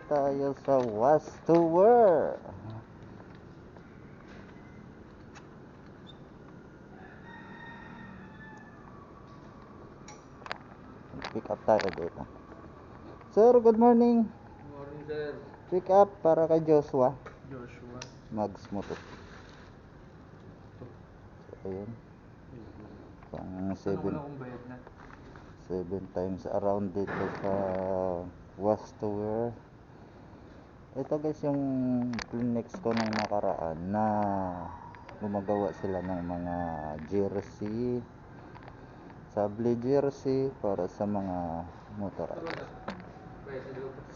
tayo sa Westover. Pick up tayo dito. Sir, good morning. Good morning, sir. Pick up para kay Joshua. Joshua. Mags mo to. So, ayun. Pang Ano ko na kung bayad na? 7 times around dito sa Westover. Ito guys yung clinics ko nung nakaraan na gumagawa sila ng mga jersey, sable jersey para sa mga motorized.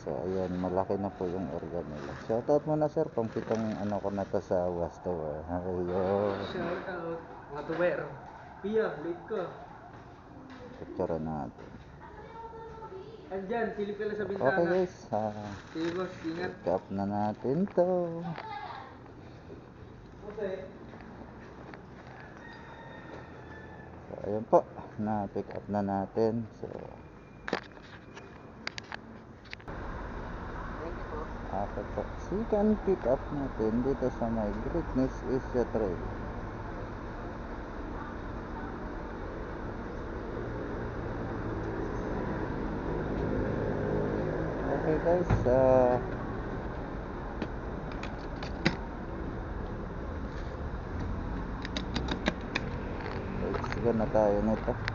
So ayan, malaki na po yung area nila. Shoutout muna sir, pang pitong ano ko na to sa Westover. Ayun. Shoutout mga tuwer. Pia, late ka. Picture natin. Andyan, silip ka lang sa bintana. Okay guys, Sige boss, ingat. pick up na natin to. So ayun po, na pick up na natin. So okay po, second pick up natin dito sa may Greatness Asia Trail. Okay guys, let's go na tayo nito.